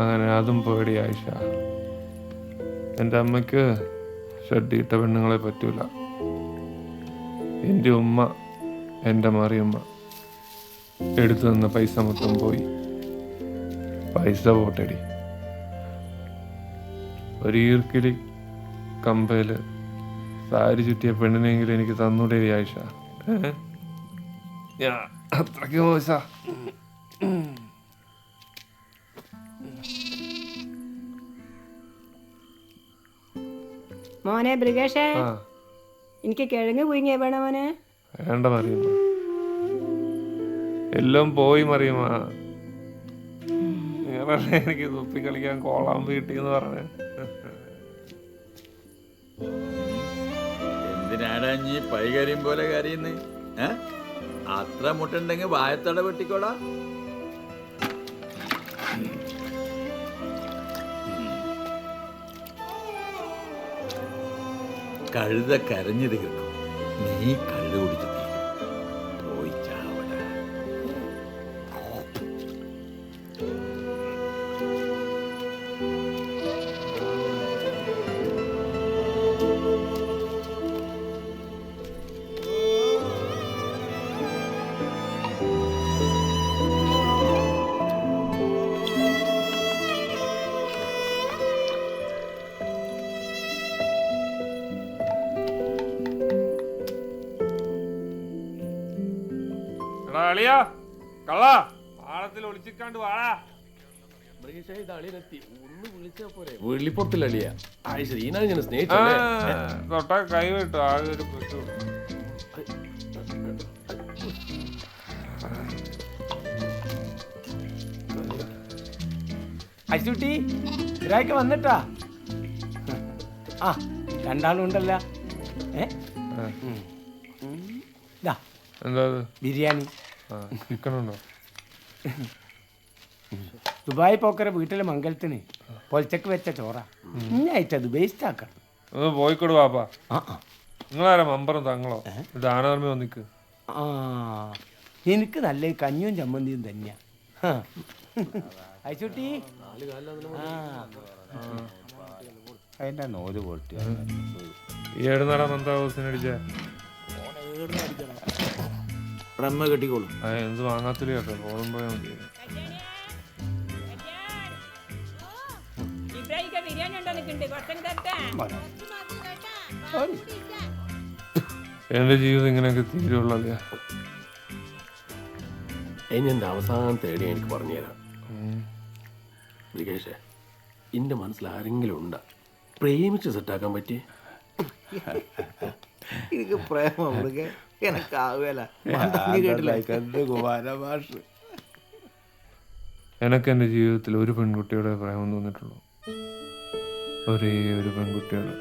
അങ്ങനെ അതും പേടി ആയിഷ. എൻ്റെ അമ്മയ്ക്ക് ഷഡ്ഡിയിട്ട പെണ്ണുങ്ങളെ പറ്റൂല. എൻ്റെ ഉമ്മ, എൻ്റെ മറിയമ്മ എടുത്തു തന്ന പൈസ മൊത്തം പോയി. പൈസ പോട്ടടി. ഒരു ഈർക്കിലി കമ്പയില് സാരി ചുറ്റിയ പെണ്ണിനെങ്കിലും എനിക്ക് തന്നൂടെ ആയിഷ? ഞാൻ അത്രയ്ക്ക് മോശ. മോനെ ബ്രിഗേഷേ, എനിക്ക് കിഴങ്ങ് പുഴുങ്ങിയ വേണം മോനെ. വേണ്ട മറിയമ്മ, എല്ലാം പോയി മറിയമ്മ. നിങ്ങളല്ലേ എനിക്ക് തുപ്പി കളിക്കാൻ കോളാമ്പ് കിട്ടിയെന്ന് പറഞ്ഞ. എന്തിനാടാ നീ പൈകരിയും പോലെ കരയുന്നേ? അത്ര മുട്ടുണ്ടെങ്കിൽ വായത്തട വെട്ടിക്കോടാ. കഴുത കരഞ്ഞത് കേൾക്കും, നീ കള്ളു കുടിച്ചു പോയി ചാവട. അളിയാ കള്ള ആളത്തിൽ ഒളിച്ചിക്കാണ്ട് വാടാ. തൊട്ട കൈ വിട്ടു, ആകെ ഒരു പെട്ടു. അച്ചുട്ടി ഇരാക്ക് വന്നിട്ടാ? ആ, രണ്ടാളും ഉണ്ടല്ല. എന്താ ബിരിയാണി ചിക്കനുണ്ടോ? ദുബായ് പോക്കര വീട്ടിലെ മംഗലത്തിന് പൊലച്ചക്ക് വെച്ച ചോറ. ഇഞ്ഞായിട്ടത് വേസ്റ്റ് ആക്കണം. പോയിക്കോട് പാപ്പാ. നിങ്ങളാരാ മമ്പറും തങ്ങളോ? ദാനധർമ്മ വന്നിക്ക്. ആ, എനിക്ക് നല്ല കഞ്ഞിയും ചമ്മന്തിയും തന്നെയാ. അയച്ചുട്ടി അതിന്റെ നോല് പൊട്ടി. ഏട് നട മന്ദ ഹൗസിനടിച്ച കെട്ടിക്കോളും. എന്ത് വാങ്ങാത്തില്ല കേട്ടോ, ഫോണും പോയാൽ മതി. എന്റെ ജീവിതം ഇങ്ങനെയൊക്കെ തീരുള്ളല്ലേ? ഇനി എൻ്റെ അവസാനം തേടി എനിക്ക് പറഞ്ഞുതരാം. ബ്രിഗേഷേ, എൻ്റെ മനസ്സിൽ ആരെങ്കിലും ഉണ്ടാ പ്രേമിച്ച് സെറ്റാക്കാൻ പറ്റി? എനിക്ക് പ്രേമം എനക്കാവുകയല്ല. എനക്ക് എൻ്റെ ജീവിതത്തിൽ ഒരു പെൺകുട്ടിയുടെ പ്രേമം തോന്നിട്ടുള്ളൂ, ഒരേ ഒരു പെൺകുട്ടിയുടെ.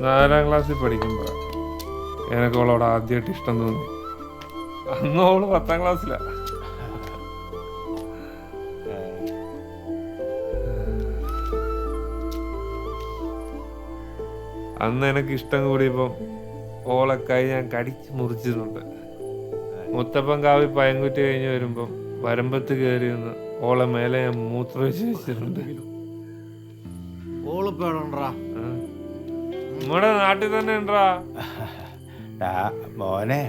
നാലാം ക്ലാസ്സിൽ പഠിക്കുമ്പോൾ എനിക്ക് അവളോട് ആദ്യമായിട്ട് ഇഷ്ടം തോന്നി. അന്ന് അവള് 10ാം ക്ലാസ്സിലാ. അന്ന് എനിക്ക് ഇഷ്ടം കൂടിയപ്പം ഓളെ കൈ ഞാൻ കടിച്ച് മുറിച്ചിട്ടുണ്ട്. മുത്തപ്പൻ കാവി പയൻകുറ്റി കഴിഞ്ഞ് വരുമ്പം വരമ്പത്ത് കയറി നിന്ന് ഓളെ മേലെ ഞാൻ മൂത്രമൊഴിച്ച് വെച്ചിട്ടുണ്ട്. നമ്മുടെ നാട്ടിൽ തന്നെ ഉണ്ടാ മോനെ,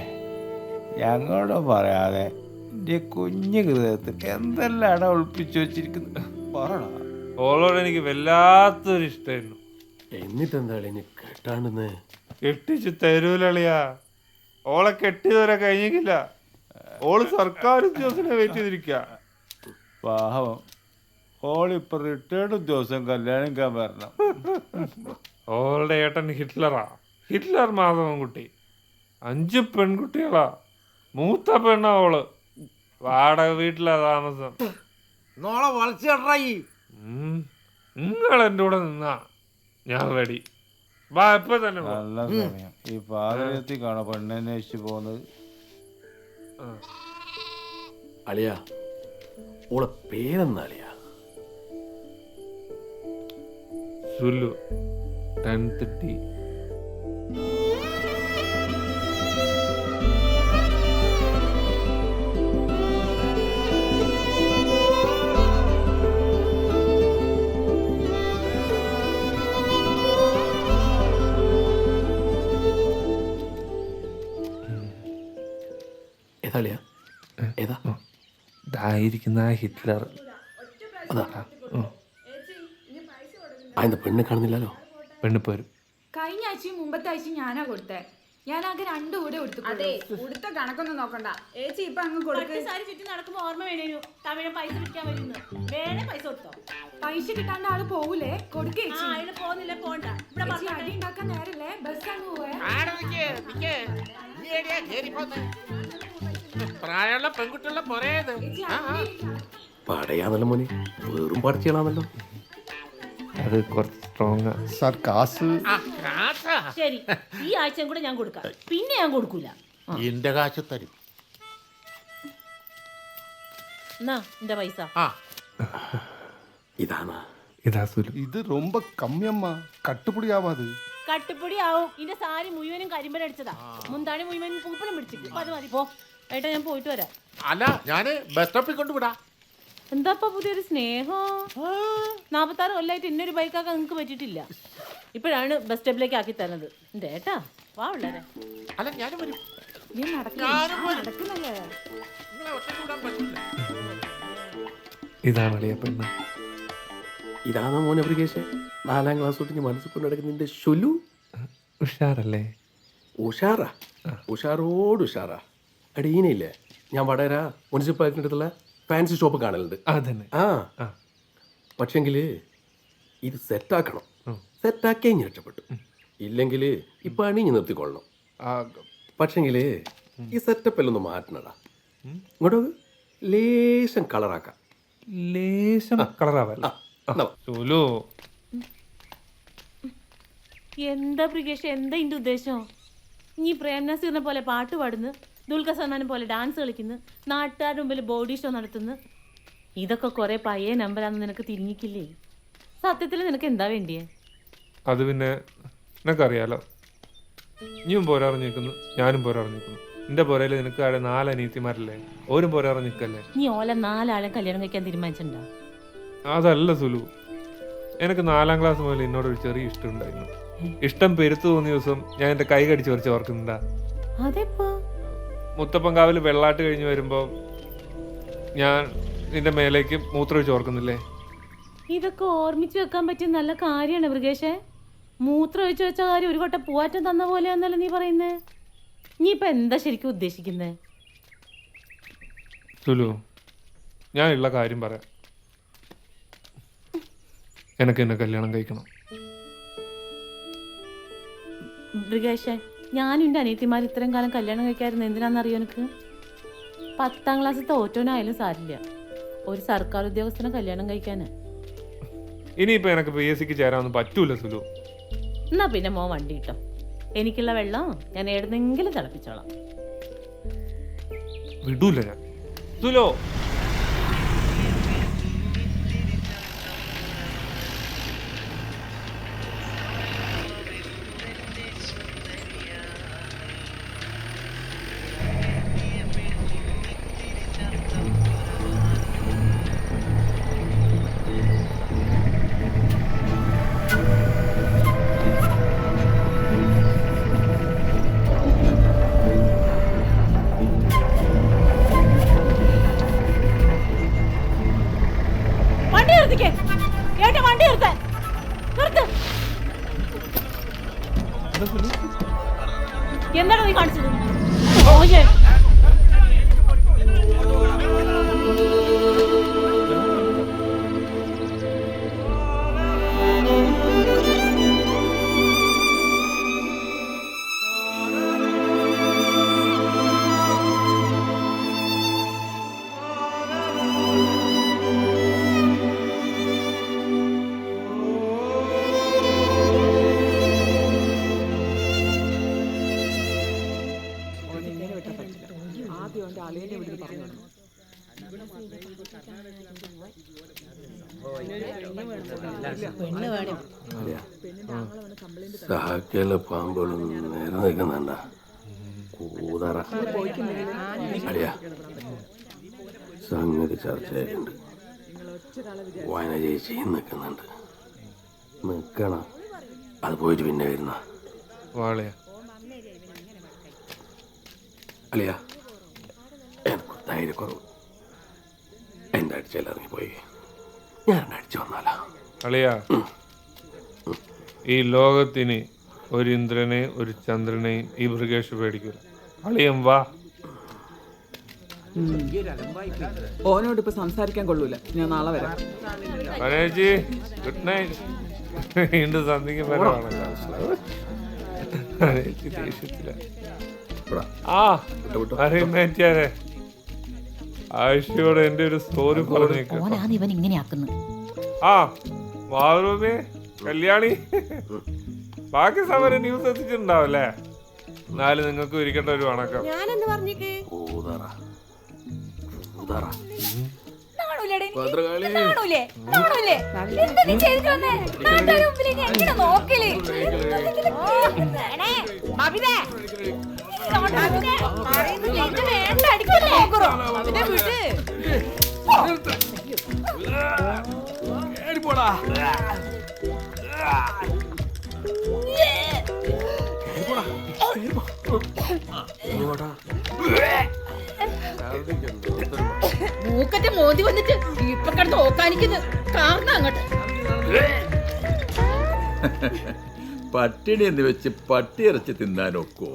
ഞങ്ങളോട് പറയാതെ എൻ്റെ കുഞ്ഞു ഹൃദയത്തിൽ എന്തെല്ലാം ഒളിപ്പിച്ചു വെച്ചിരിക്കുന്നത് പറയണ. ഓളോട് എനിക്ക് വല്ലാത്തൊരു ഇഷ്ടമായിരുന്നു. എന്നിട്ടെന്താ ഇനി കേട്ടാണ്ടെന്ന്? കെട്ടിച്ചു തരൂലളിയാ. ഓളെ കെട്ടിയതുവരെ കഴിഞ്ഞില്ല. ഓള് സർക്കാർ ഉദ്യോഗസ്ഥനെ വെയിറ്റ് ചെയ്തിരിക്ക. പാവം, ഓളിപ്പോ റിട്ടയർഡ് ഉദ്യോഗസ്ഥൻ കല്യാണം കഴിക്കാൻ വരണം. ഓളുടെ ഏട്ടൻ ഹിറ്റ്ലറാ, ഹിറ്റ്ലർ മാധവൻകുട്ടി. 5 പെൺകുട്ടികളാ. മൂത്ത പെണ്ണ ഓള്. വാടക വീട്ടിലാ താമസം. നിങ്ങൾ എൻ്റെ കൂടെ നിന്നാ ഞാൻ റെഡി. വാ, എപ്പോ തന്നെ നല്ല സമയം. ഈ പാതയത്തിൽ കാണാം പെണ്ണന്വേഷിച്ച് പോകുന്നത്. അളിയാ, ഓളെ പേരെന്നാളിയാ? Sulu 10th T. ഏതാളിയാ? ഏതാ? ഇതായിരിക്കുന്ന ഹിറ്റ്ലർ. അതാ. അതിന്റെ പെണ്ണ് കാണുന്നില്ലല്ലോ. പെണ്ണിപ്പോരും. കഴിഞ്ഞ ആഴ്ചയും മുമ്പത്തെ ആഴ്ചയും ഞാനാ കൊടുത്തേ. ഞാനാകെ 2 കൂടെ കൊടുത്തു. അതെ, ഉടുത്ത കണക്കൊന്നും നോക്കണ്ട ഏച്ചി. ഇപ്പൊ അങ്ങ് കൊടുക്ക്. സാരി ചുറ്റി നടക്കുമ്പോ ഓർമ്മ വേണേനു തമിഴ് പൈസ പിടിക്കാൻ വരുന്നു. വേണേ പൈസ കൊടുത്തോ. പൈസ കിട്ടാണ്ട് ആള് പോവൂലേ? കൊടുക്കേ. അതിന് പോകുന്നില്ല, പോണ്ട. ഇവിടെ അടി ഉണ്ടാക്കാൻ നേരല്ലേ? ബസ് അങ്ങ് പോവേ. പ്രായമുള്ള പെൺകുട്ടികളുടെ പൊരയത് പടയാന്നല്ലോ മോനെ, വെറും പടച്ചികളാണല്ലോ. അത് കുറച്ച് സ്ട്രോങ്. സാർ കാസ് ശരി, ഈ ആഴ്ചയും കൂടെ ഞാൻ കൊടുക്കാം. പിന്നെ ഞാൻ കൊടുക്കൂല. എന്റെ കാശ് തരും. എന്നാ എന്റെ പൈസ. ഇതാണാ? ഇതാ സുലു. ഇത് ரொம்ப കമ്മിയമ്മ, കട്ടുപൊടി ആവാത്. കട്ടിപ്പൊടി ആവും. ഇതിന്റെ സാരി മുഴുവനും കരിമ്പലടിച്ചതാ. മുന്താണി മുഴുവനും പൂപ്പണം പിടിച്ചിട്ട്. അപ്പൊ അത് മതി, പോ. ഏട്ടാ ഞാൻ പോയിട്ട് വരാം. അല്ല, ഞാന് ബസ് സ്റ്റോപ്പിൽ കൊണ്ടുവിടാ. എന്താപ്പ പുതിയൊരു സ്നേഹം? 46 കൊല്ലായിട്ട് ഇന്നൊരു ബൈക്കാക്കാൻ നിങ്ങൾക്ക് പറ്റിയിട്ടില്ല. ഇപ്പോഴാണ് ബസ് സ്റ്റോപ്പിലേക്ക് ആക്കി തരുന്നത്. എന്റെ ഏട്ടാ വാ ഉള്ളരെ. അല്ല, ഞാനും വരും. നീ നടക്കുന്നല്ലേ? നിങ്ങളെ ഒറ്റയ്ക്ക് വിടാൻ പറ്റില്ല. ഇതാണ് അളിയ പെണ്ണ്. ഇതാണോ മോനെ ബ്രിഗേഷ്? 4ാം ക്ലാസ് തൊട്ട് ഞാൻ മനസ്സിൽ കൊണ്ട് നടക്കുന്ന നിന്റെ ഷുലു. ഉഷാറല്ലേ? ഉഷാറാ, ഉഷാറോട് ഉഷാറാ. അടീനയില്ലേ, ഞാൻ വടകര മുനിസിപ്പാലിറ്റിൻ്റെ അടുത്തുള്ള ഫാൻസി ഷോപ്പ് കാണലുണ്ട്. അതന്നെ. ആ, പക്ഷെങ്കിൽ ഇത് സെറ്റാക്കണം. സെറ്റാക്കിയേ ഞാൻ രക്ഷപ്പെട്ടു. ഇല്ലെങ്കിൽ ഇപ്പം അണിഞ്ഞ് നിർത്തിക്കൊള്ളണം. പക്ഷെങ്കിൽ ഈ സെറ്റപ്പ് എല്ലാം ഒന്ന് മാറ്റണടാ. ഇങ്ങോട്ട് ലേശം കളറാക്കാം. ലേശം കളറാവല്ല. സുലു, എന്താ ബ്രിഗേഷ്, എന്താ ഇതിന്റെ ഉദ്ദേശം? നീ പ്രേം നസീറിനെ പോലെ പാട്ട് പാടുന്നു, ദുൽഖർ സൽമാനെ പോലെ ഡാൻസ് കളിക്കുന്നു, നാട്ടുകാരുടെ മുമ്പിൽ ബോഡി ഷോ നടത്തുന്നു. ഇതൊക്കെ കുറെ പഴയ നമ്പറാന്ന് നിനക്ക് തിരിഞ്ഞിക്കില്ലേ? സത്യത്തിൽ നിനക്ക് എന്താ വേണ്ടിയേ? അത് പിന്നെ നിനക്കറിയാലോ. നീയും പോരാറിഞ്ഞിരിക്കുന്നു, ഞാനും പോരാറിഞ്ഞിരിക്കുന്നു. നിന്റെ പോരയിൽ നിനക്ക് അവിടെ 4 അനിയത്തിമാരല്ലേ? ഓരും പോരാറിഞ്ഞിക്കല്ലേ? നീ ഓലെ 4 ആളെ കല്യാണം കഴിക്കാൻ തീരുമാനിച്ചിട്ടുണ്ടോ? അതല്ല സുലു, എനിക്ക് 4ാം ക്ലാസ് മുതൽ എന്നോടൊരു ചെറിയ ഇഷ്ടം ഉണ്ടായിരുന്നു. ഇഷ്ടം പെരുത്തു തോന്നിയ ദിവസം ഞാൻ എൻ്റെ കൈ കടിച്ച് പറിച്ച് ഓർക്കുന്നുണ്ടാ? അതെപ്പോ? മുത്തപ്പൻകാവിൽ വെള്ളാട്ട് കഴിഞ്ഞ് വരുമ്പോൾ ഞാൻ നിന്റെ മേലേക്ക് മൂത്രമൊഴിച്ച് ഓർക്കുന്നില്ലേ? ഇതൊക്കെ ഓർമ്മിച്ച് വെക്കാൻ പറ്റിയ നല്ല കാര്യമാണ് ബ്രിഗേഷേ. മൂത്രം ഒഴിച്ച് വെച്ച കാര്യം ഒരു കൊട്ട പൂവാറ്റം തന്ന പോലെയാന്നല്ലോ നീ പറയുന്നേ. നീ ഇപ്പൊ എന്താ ശരിക്കും ഉദ്ദേശിക്കുന്നേ? സുലു, ഞാൻ ഉള്ള കാര്യം പറയാം. എനിക്ക് എന്നെ കല്യാണം കഴിക്കണം. ബ്രിഗേഷേ, ഞാനും എൻ്റെ അനിയത്തിമാർ ഇത്രയും കാലം കല്യാണം കഴിക്കാറുണ്ട്. എന്തിനാണെന്നറിയോ എനിക്ക്? 10ാം ക്ലാസ് തോറ്റോനായാലും സാരില്ല, ഒരു സർക്കാർ ഉദ്യോഗസ്ഥനെ കല്യാണം കഴിക്കാന്. ഇനിയിപ്പോൾ എനിക്ക് PSCക്ക് ചേരാനൊന്നും പറ്റൂല സുലു. എന്നാ പിന്നെ മോൻ വണ്ടി കിട്ടോ. എനിക്കുള്ള വെള്ളം ഞാൻ എവിടുന്നെങ്കിലും തിളപ്പിച്ചോളാം. വിടൂല ഞാൻ. സുലോ, വണ്ടി നിർത്തിക്കേ. ഏട്ടാ വണ്ടി നിർത്ത്. എന്താണ് നീ കാണിച്ചത്? ഓയേ, സഹാക്കിയുള്ള പാമ്പുകളും നേരെ നിൽക്കുന്നുണ്ട കൂതറ അളിയ സംഗതി ചർച്ചയായിട്ടുണ്ട്. വയന ചേച്ചി നിൽക്കുന്നുണ്ട്. നിൽക്കണം, അത് പോയിട്ട് പിന്നെ വരുന്ന വാളയ അളിയ എനിക്ക് ധൈര്യക്കുറവ്. എൻ്റെ അടിച്ചെല്ലാം ഇറങ്ങിപ്പോയി. ഞാൻ അടിച്ചു വന്നാലോ അളിയ, ഈ ലോകത്തിന് ഒരു ഇന്ദ്രനെയും ഒരു ചന്ദ്രനെയും ഈ മൃഗേഷ് പേടിക്കൂല. അളിയൻ വാ. ഓനോട് ഇപ്പൊ സംസാരിക്കാൻ കൊള്ളൂല. ഞാൻ നാളെ വരാം. മനേജി, ഗുഡ് നൈറ്റ്. വീണ്ടും സന്ധിക്ക് വരവാണല്ലോ. ദേഷ്യത്തില. ആ അറിയുന്നേറ്റാരെ ആയിഷയോട് എന്റെ ഒരു സ്റ്റോറി പറഞ്ഞേക്കാം. ആ മാതൃഭൂമി കല്യാണി ബാക്കി സമരം ന്യൂസ് എത്തിച്ചിട്ടുണ്ടാവല്ലേ? എന്നാലും നിങ്ങൾക്ക് ഇരിക്കേണ്ട ഒരു വണക്കം. ഞാനെന്ന് പറഞ്ഞേക്ക് മൂക്കറ്റ മോതി വന്നിട്ട് ഇപ്പൊ കിടന്ന് ഓക്കാനിക്കുന്നു. കാരണം അങ്ങോട്ട് പട്ടിണി എന്ന് വെച്ച് പട്ടി ഇറച്ചി തിന്നാനൊക്കോ?